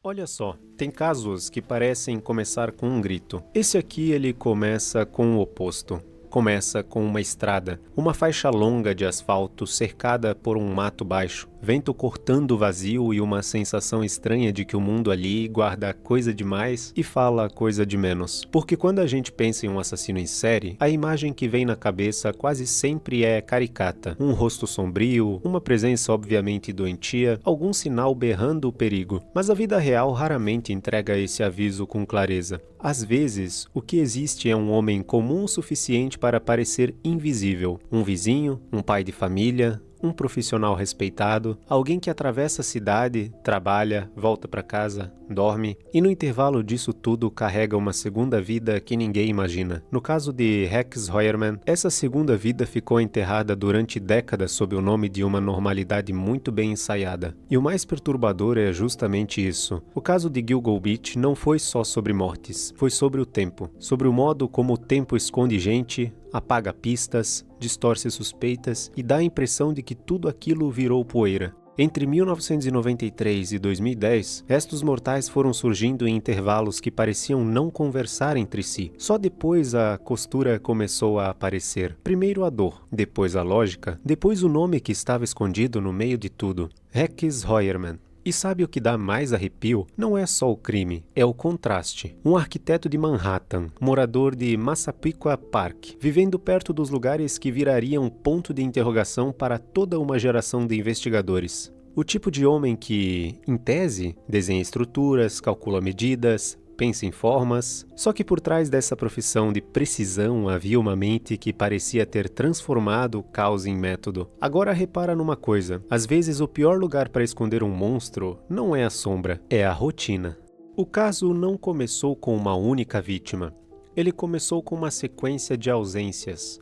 Olha só, tem casos que parecem começar com um grito. Esse aqui ele começa com o oposto. Começa com uma estrada, uma faixa longa de asfalto cercada por um mato baixo, vento cortando o vazio e uma sensação estranha de que o mundo ali guarda coisa demais e fala coisa de menos. Porque quando a gente pensa em um assassino em série, a imagem que vem na cabeça quase sempre é caricata. Um rosto sombrio, uma presença obviamente doentia, algum sinal berrando o perigo. Mas a vida real raramente entrega esse aviso com clareza. Às vezes, o que existe é um homem comum o suficiente para parecer invisível. Um vizinho, um pai de família, um profissional respeitado, alguém que atravessa a cidade, trabalha, volta para casa, dorme e no intervalo disso tudo carrega uma segunda vida que ninguém imagina. No caso de Rex Heuermann, essa segunda vida ficou enterrada durante décadas sob o nome de uma normalidade muito bem ensaiada. E o mais perturbador é justamente isso. O caso de Gilgo Beach não foi só sobre mortes, foi sobre o tempo, sobre o modo como o tempo esconde gente, apaga pistas, distorce suspeitas e dá a impressão de que tudo aquilo virou poeira. Entre 1993 e 2010, restos mortais foram surgindo em intervalos que pareciam não conversar entre si. Só depois a costura começou a aparecer. Primeiro a dor, depois a lógica, depois o nome que estava escondido no meio de tudo. Rex Heuermann. E sabe o que dá mais arrepio? Não é só o crime, é o contraste. Um arquiteto de Manhattan, morador de Massapequa Park, vivendo perto dos lugares que virariam ponto de interrogação para toda uma geração de investigadores. O tipo de homem que, em tese, desenha estruturas, calcula medidas, pensa em formas, só que por trás dessa profissão de precisão havia uma mente que parecia ter transformado o caos em método. Agora repara numa coisa, às vezes o pior lugar para esconder um monstro não é a sombra, é a rotina. O caso não começou com uma única vítima, ele começou com uma sequência de ausências.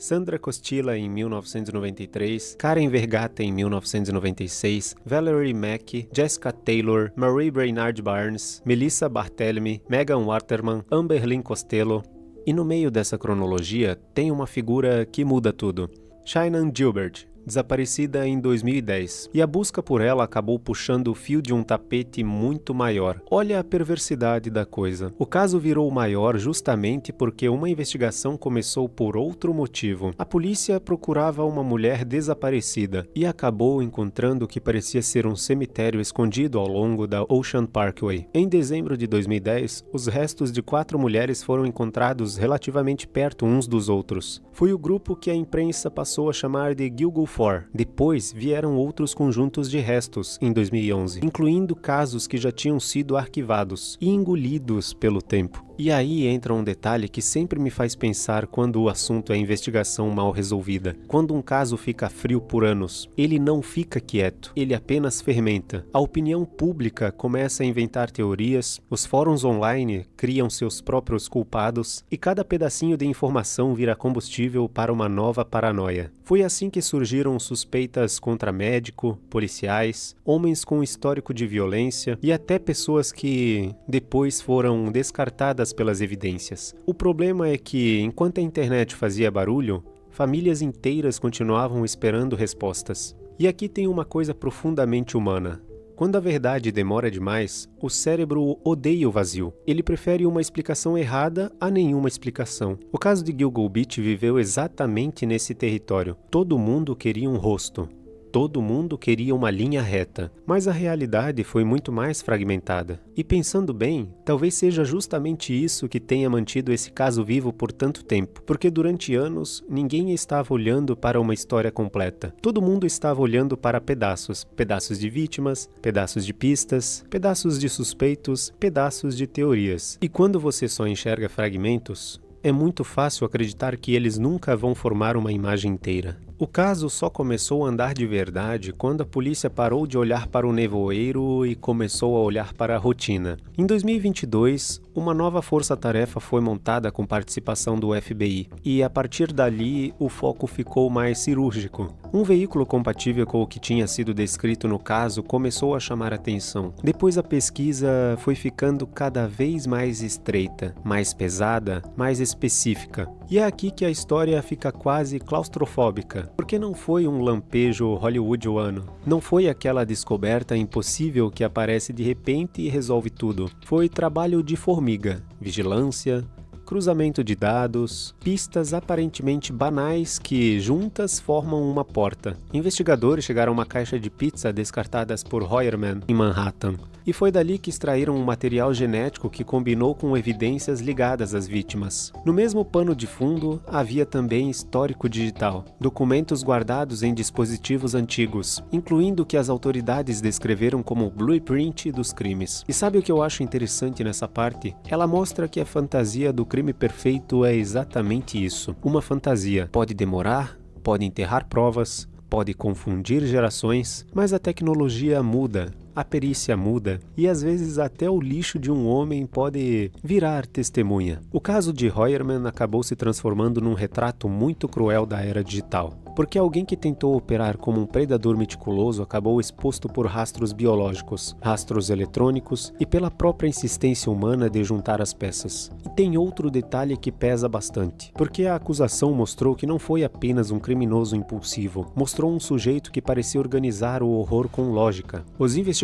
Sandra Costilla em 1993, Karen Vergata em 1996, Valerie Mack, Jessica Taylor, Marie Brainard Barnes, Melissa Barthelemy, Megan Waterman, Amber Lynn Costello. E no meio dessa cronologia tem uma figura que muda tudo. Shannan Gilbert, desaparecida em 2010, e a busca por ela acabou puxando o fio de um tapete muito maior. Olha a perversidade da coisa. O caso virou maior justamente porque uma investigação começou por outro motivo. A polícia procurava uma mulher desaparecida e acabou encontrando o que parecia ser um cemitério escondido ao longo da Ocean Parkway. Em dezembro de 2010, os restos de 4 mulheres foram encontrados relativamente perto uns dos outros. Foi o grupo que a imprensa passou a chamar de Gilgo 4. Depois vieram outros conjuntos de restos em 2011, incluindo casos que já tinham sido arquivados e engolidos pelo tempo. E aí entra um detalhe que sempre me faz pensar quando o assunto é investigação mal resolvida. Quando um caso fica frio por anos, ele não fica quieto, ele apenas fermenta. A opinião pública começa a inventar teorias, os fóruns online criam seus próprios culpados e cada pedacinho de informação vira combustível para uma nova paranoia. Foi assim que surgiram suspeitas contra médico, policiais, homens com histórico de violência e até pessoas que depois foram descartadas pelas evidências. O problema é que, enquanto a internet fazia barulho, famílias inteiras continuavam esperando respostas. E aqui tem uma coisa profundamente humana. Quando a verdade demora demais, o cérebro odeia o vazio. Ele prefere uma explicação errada a nenhuma explicação. O caso de Gilgo Beach viveu exatamente nesse território. Todo mundo queria um rosto. Todo mundo queria uma linha reta, mas a realidade foi muito mais fragmentada. E pensando bem, talvez seja justamente isso que tenha mantido esse caso vivo por tanto tempo, porque durante anos ninguém estava olhando para uma história completa. Todo mundo estava olhando para pedaços, pedaços de vítimas, pedaços de pistas, pedaços de suspeitos, pedaços de teorias. E quando você só enxerga fragmentos, é muito fácil acreditar que eles nunca vão formar uma imagem inteira. O caso só começou a andar de verdade quando a polícia parou de olhar para o nevoeiro e começou a olhar para a rotina. Em 2022, uma nova força-tarefa foi montada com participação do FBI, e a partir dali o foco ficou mais cirúrgico. Um veículo compatível com o que tinha sido descrito no caso começou a chamar atenção. Depois a pesquisa foi ficando cada vez mais estreita, mais pesada, mais específica. E é aqui que a história fica quase claustrofóbica. Porque não foi um lampejo hollywoodiano. Não foi aquela descoberta impossível que aparece de repente e resolve tudo. Foi trabalho de formiga, vigilância, cruzamento de dados, pistas aparentemente banais que juntas formam uma porta. Investigadores chegaram a uma caixa de pizza descartadas por Hoyerman em Manhattan. E foi dali que extraíram um material genético que combinou com evidências ligadas às vítimas. No mesmo pano de fundo, havia também histórico digital, documentos guardados em dispositivos antigos, incluindo o que as autoridades descreveram como blueprint dos crimes. E sabe o que eu acho interessante nessa parte? Ela mostra que a fantasia do crime perfeito é exatamente isso. Uma fantasia. Pode demorar, pode enterrar provas, pode confundir gerações, mas a tecnologia muda. A perícia muda e às vezes até o lixo de um homem pode virar testemunha. O caso de Hoyerman acabou se transformando num retrato muito cruel da era digital, porque alguém que tentou operar como um predador meticuloso acabou exposto por rastros biológicos, rastros eletrônicos e pela própria insistência humana de juntar as peças. E tem outro detalhe que pesa bastante, porque a acusação mostrou que não foi apenas um criminoso impulsivo, mostrou um sujeito que parecia organizar o horror com lógica. Os investigadores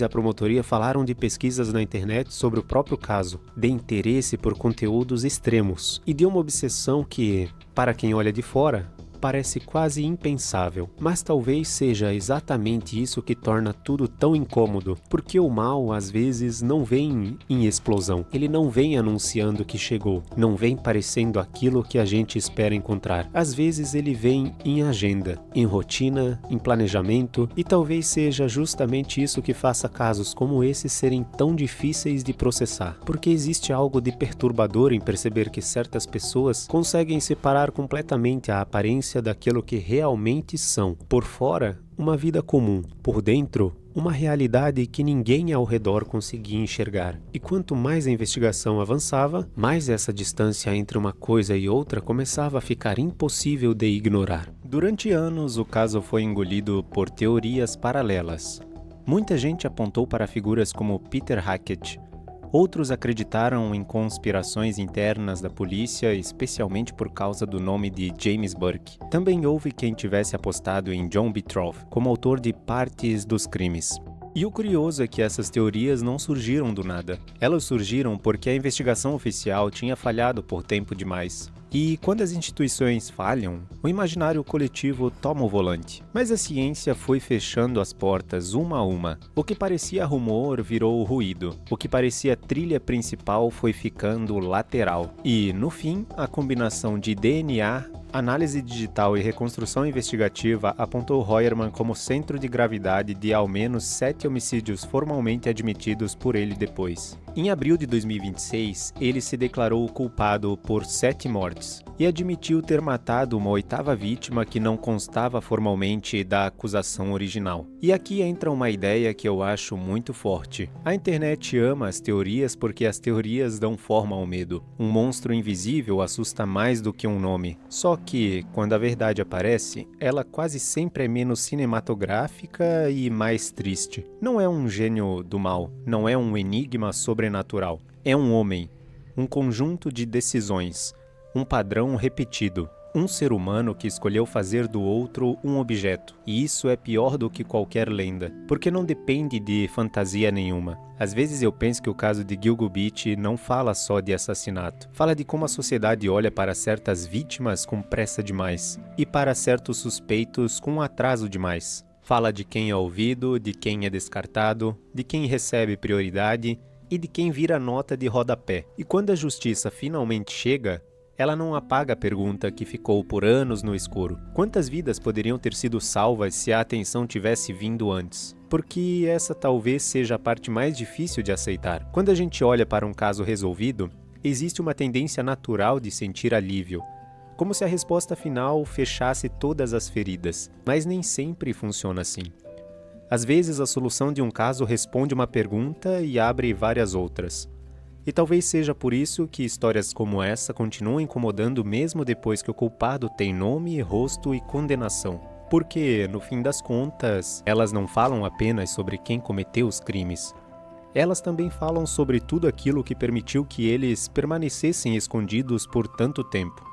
e a promotoria falaram de pesquisas na internet sobre o próprio caso, de interesse por conteúdos extremos e de uma obsessão que, para quem olha de fora, parece quase impensável, mas talvez seja exatamente isso que torna tudo tão incômodo, porque o mal às vezes não vem em explosão, ele não vem anunciando que chegou, não vem parecendo aquilo que a gente espera encontrar. Às vezes ele vem em agenda, em rotina, em planejamento, e talvez seja justamente isso que faça casos como esse serem tão difíceis de processar, porque existe algo de perturbador em perceber que certas pessoas conseguem separar completamente a aparência daquilo que realmente são. Por fora, uma vida comum. Por dentro, uma realidade que ninguém ao redor conseguia enxergar. E quanto mais a investigação avançava, mais essa distância entre uma coisa e outra começava a ficar impossível de ignorar. Durante anos, o caso foi engolido por teorias paralelas. Muita gente apontou para figuras como Peter Hackett. Outros acreditaram em conspirações internas da polícia, especialmente por causa do nome de James Burke. Também houve quem tivesse apostado em John Betroff como autor de partes dos crimes. E o curioso é que essas teorias não surgiram do nada. Elas surgiram porque a investigação oficial tinha falhado por tempo demais. E quando as instituições falham, o imaginário coletivo toma o volante. Mas a ciência foi fechando as portas uma a uma. O que parecia rumor virou ruído. O que parecia trilha principal foi ficando lateral. E, no fim, a combinação de DNA, análise digital e reconstrução investigativa apontou Hoyerman como centro de gravidade de ao menos 7 homicídios formalmente admitidos por ele depois. Em abril de 2026, ele se declarou culpado por 7 mortes e admitiu ter matado uma 8ª vítima que não constava formalmente da acusação original. E aqui entra uma ideia que eu acho muito forte. A internet ama as teorias porque as teorias dão forma ao medo. Um monstro invisível assusta mais do que um nome. Só que, quando a verdade aparece, ela quase sempre é menos cinematográfica e mais triste. Não é um gênio do mal, não é um enigma sobrenatural. É um homem, um conjunto de decisões, um padrão repetido. Um ser humano que escolheu fazer do outro um objeto. E isso é pior do que qualquer lenda, porque não depende de fantasia nenhuma. Às vezes eu penso que o caso de Gilgo Beach não fala só de assassinato. Fala de como a sociedade olha para certas vítimas com pressa demais, e para certos suspeitos com atraso demais. Fala de quem é ouvido, de quem é descartado, de quem recebe prioridade e de quem vira nota de rodapé. E quando a justiça finalmente chega, ela não apaga a pergunta que ficou por anos no escuro. Quantas vidas poderiam ter sido salvas se a atenção tivesse vindo antes? Porque essa talvez seja a parte mais difícil de aceitar. Quando a gente olha para um caso resolvido, existe uma tendência natural de sentir alívio, como se a resposta final fechasse todas as feridas. Mas nem sempre funciona assim. Às vezes a solução de um caso responde uma pergunta e abre várias outras. E talvez seja por isso que histórias como essa continuam incomodando mesmo depois que o culpado tem nome, rosto e condenação. Porque, no fim das contas, elas não falam apenas sobre quem cometeu os crimes. Elas também falam sobre tudo aquilo que permitiu que eles permanecessem escondidos por tanto tempo.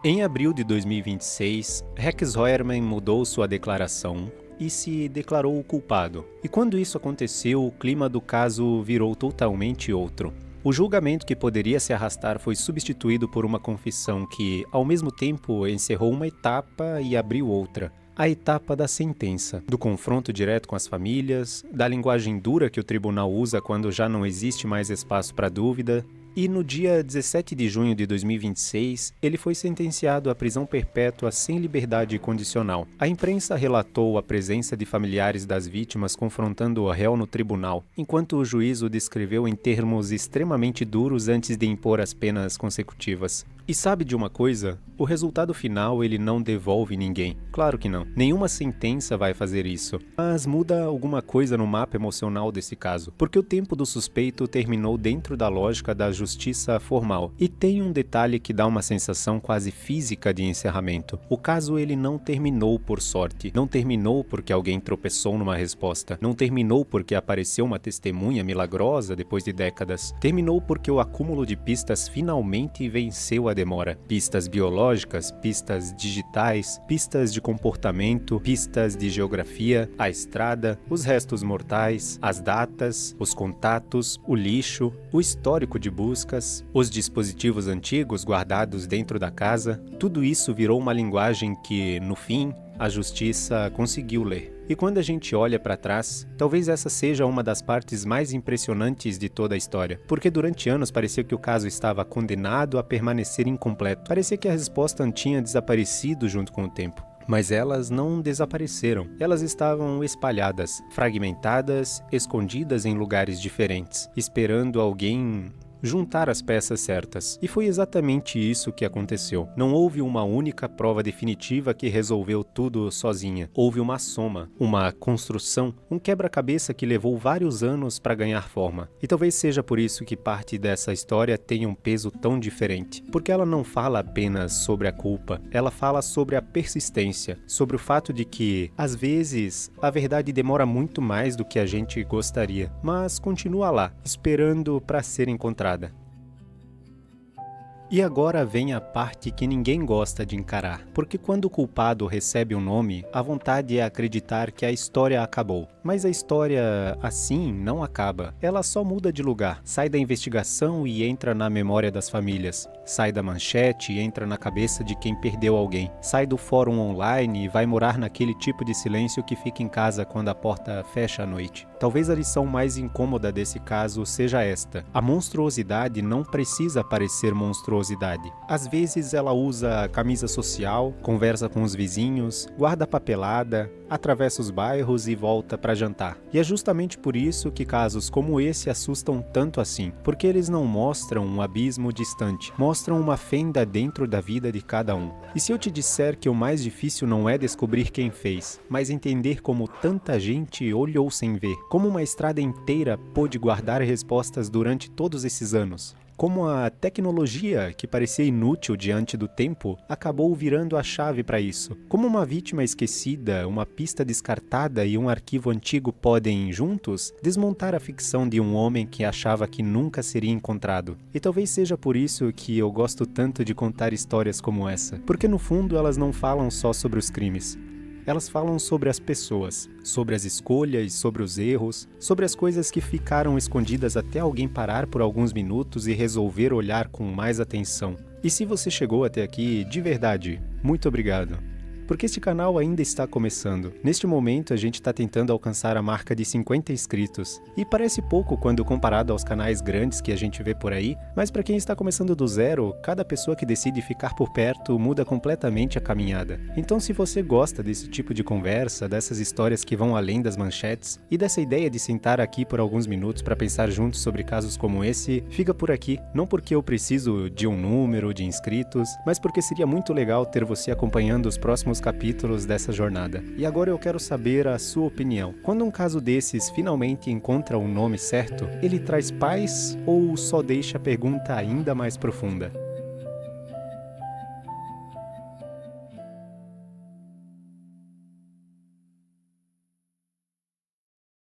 Em abril de 2026, Rex Heuermann mudou sua declaração e se declarou o culpado. E quando isso aconteceu, o clima do caso virou totalmente outro. O julgamento que poderia se arrastar foi substituído por uma confissão que, ao mesmo tempo, encerrou uma etapa e abriu outra. A etapa da sentença, do confronto direto com as famílias, da linguagem dura que o tribunal usa quando já não existe mais espaço para dúvida. E no dia 17 de junho de 2026, ele foi sentenciado à prisão perpétua sem liberdade condicional. A imprensa relatou a presença de familiares das vítimas confrontando o réu no tribunal, enquanto o juiz o descreveu em termos extremamente duros antes de impor as penas consecutivas. E sabe de uma coisa? O resultado final ele não devolve ninguém. Claro que não. Nenhuma sentença vai fazer isso. Mas muda alguma coisa no mapa emocional desse caso, porque o tempo do suspeito terminou dentro da lógica da justiça formal. E tem um detalhe que dá uma sensação quase física de encerramento. O caso ele não terminou por sorte. Não terminou porque alguém tropeçou numa resposta. Não terminou porque apareceu uma testemunha milagrosa depois de décadas. Terminou porque o acúmulo de pistas finalmente venceu a demora. Pistas biológicas, pistas digitais, pistas de comportamento, pistas de geografia, a estrada, os restos mortais, as datas, os contatos, o lixo, o histórico de buscas, os dispositivos antigos guardados dentro da casa. Tudo isso virou uma linguagem que, no fim, a justiça conseguiu ler. E quando a gente olha para trás, talvez essa seja uma das partes mais impressionantes de toda a história, porque durante anos parecia que o caso estava condenado a permanecer incompleto. Parecia que a resposta tinha desaparecido junto com o tempo. Mas elas não desapareceram. Elas estavam espalhadas, fragmentadas, escondidas em lugares diferentes, esperando alguém juntar as peças certas. E foi exatamente isso que aconteceu. Não houve uma única prova definitiva que resolveu tudo sozinha. Houve uma soma, uma construção, um quebra-cabeça que levou vários anos para ganhar forma. E talvez seja por isso que parte dessa história tenha um peso tão diferente. Porque ela não fala apenas sobre a culpa, ela fala sobre a persistência, sobre o fato de que, às vezes, a verdade demora muito mais do que a gente gostaria, mas continua lá, esperando para ser encontrada. E agora vem a parte que ninguém gosta de encarar, porque quando o culpado recebe um nome, a vontade é acreditar que a história acabou. Mas a história, assim, não acaba. Ela só muda de lugar, sai da investigação e entra na memória das famílias, sai da manchete e entra na cabeça de quem perdeu alguém, sai do fórum online e vai morar naquele tipo de silêncio que fica em casa quando a porta fecha à noite. Talvez a lição mais incômoda desse caso seja esta: a monstruosidade não precisa parecer monstruosidade. Às vezes ela usa camisa social, conversa com os vizinhos, guarda papelada, atravessa os bairros e volta para jantar. E é justamente por isso que casos como esse assustam tanto assim, porque eles não mostram um abismo distante, mostram uma fenda dentro da vida de cada um. E se eu te disser que o mais difícil não é descobrir quem fez, mas entender como tanta gente olhou sem ver, como uma estrada inteira pôde guardar respostas durante todos esses anos? Como a tecnologia, que parecia inútil diante do tempo, acabou virando a chave para isso. Como uma vítima esquecida, uma pista descartada e um arquivo antigo podem, juntos, desmontar a ficção de um homem que achava que nunca seria encontrado. E talvez seja por isso que eu gosto tanto de contar histórias como essa, porque no fundo elas não falam só sobre os crimes. Elas falam sobre as pessoas, sobre as escolhas, sobre os erros, sobre as coisas que ficaram escondidas até alguém parar por alguns minutos e resolver olhar com mais atenção. E se você chegou até aqui, de verdade, muito obrigado. Porque este canal ainda está começando. Neste momento a gente está tentando alcançar a marca de 50 inscritos. E parece pouco quando comparado aos canais grandes que a gente vê por aí, mas para quem está começando do zero, cada pessoa que decide ficar por perto muda completamente a caminhada. Então se você gosta desse tipo de conversa, dessas histórias que vão além das manchetes, e dessa ideia de sentar aqui por alguns minutos para pensar juntos sobre casos como esse, fica por aqui. Não porque eu preciso de um número de inscritos, mas porque seria muito legal ter você acompanhando os próximos capítulos dessa jornada. E agora eu quero saber a sua opinião. Quando um caso desses finalmente encontra o nome certo, ele traz paz ou só deixa a pergunta ainda mais profunda?